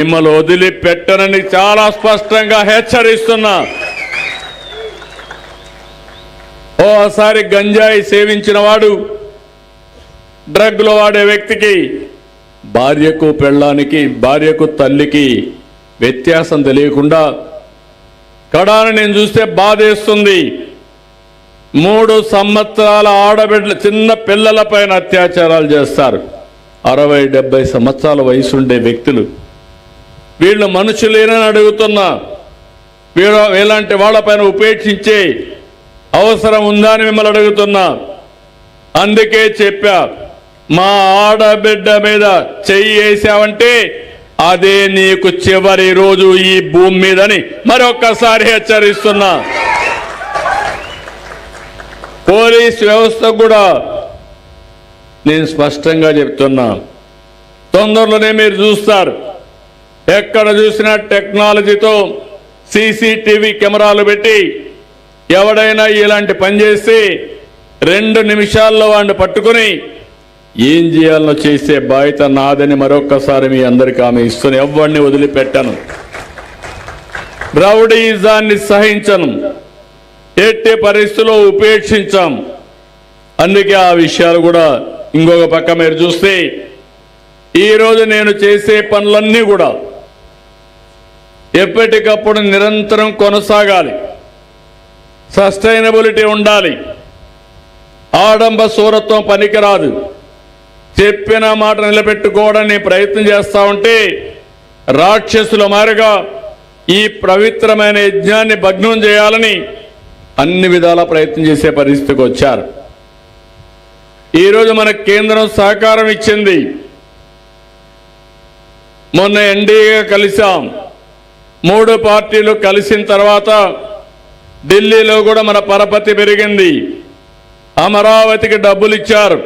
మిమ్మల్ని వదిలిపెట్టనని చాలా స్పష్టంగా హెచ్చరిస్తున్నా. ఓసారి గంజాయి సేవించిన వాడు, డ్రగ్లు వాడే వ్యక్తికి భార్యకు పెళ్ళానికి, భార్యకు తల్లికి వ్యత్యాసం తెలియకుండా కడాని నేను చూస్తే బాధేస్తుంది. 3 సంవత్సరాల ఆడబిడ్డలు, చిన్న పిల్లల పైన అత్యాచారాలు చేస్తారు. 60-70 సంవత్సరాల వయసుండే వ్యక్తులు. వీళ్ళు మనుషులేనని అడుగుతున్నా. వీళ్ళంటి వాళ్ళపైన ఉపేక్షించే అవసరం ఉందా అని మిమ్మల్ని అడుగుతున్నా. అందుకే చెప్పా, మా ఆడబిడ్డ మీద చెయ్యి వేసావంటే అదే నీకు చివరి రోజు ఈ భూమి మీదని మరొక్కసారి హెచ్చరిస్తున్నా. పోలీస్ వ్యవస్థ కూడా నేను స్పష్టంగా చెప్తున్నా. తొందరలోనే మీరు చూస్తారు, ఎక్కడ చూసినా టెక్నాలజీతో సీసీటీవీ కెమెరాలు పెట్టి ఎవడైనా ఇలాంటి పని చేస్తే 2 నిమిషాల్లో వాడిని పట్టుకుని ఏం చేయాలనో చేసే బాధ్యత నాదని మరొక్కసారి మీ అందరికీ ఆమె ఇస్తున్న. ఎవరిని వదిలిపెట్టను, రౌడీజాన్ని సహించను, ఎట్టి పరిస్థితుల్లో ఉపేక్షించాం. అందుకే ఆ విషయాలు కూడా ఇంకొక పక్క మీరు చూస్తే ఈరోజు నేను చేసే పనులన్నీ కూడా ఎప్పటికప్పుడు నిరంతరం కొనసాగాలి. సస్టైనబిలిటీ ఉండాలి. ఆడంబ సూరత్వం పనికిరాదు. చెప్పిన మాట నిలబెట్టుకోవడానికి ప్రయత్నం చేస్తా ఉంటే రాక్షసుల మారిగా ఈ పవిత్రమైన యజ్ఞాన్ని భగ్నం చేయాలని అన్ని విధాల ప్రయత్నం చేసే పరిస్థితికి వచ్చారు. ఈరోజు మన కేంద్రం సహకారం ఇచ్చింది. మొన్న ఎన్డీఏగా కలిసాం. 3 పార్టీలు కలిసిన తర్వాత ఢిల్లీలో కూడా మన పరపతి పెరిగింది. అమరావతికి డబ్బులు ఇచ్చారు.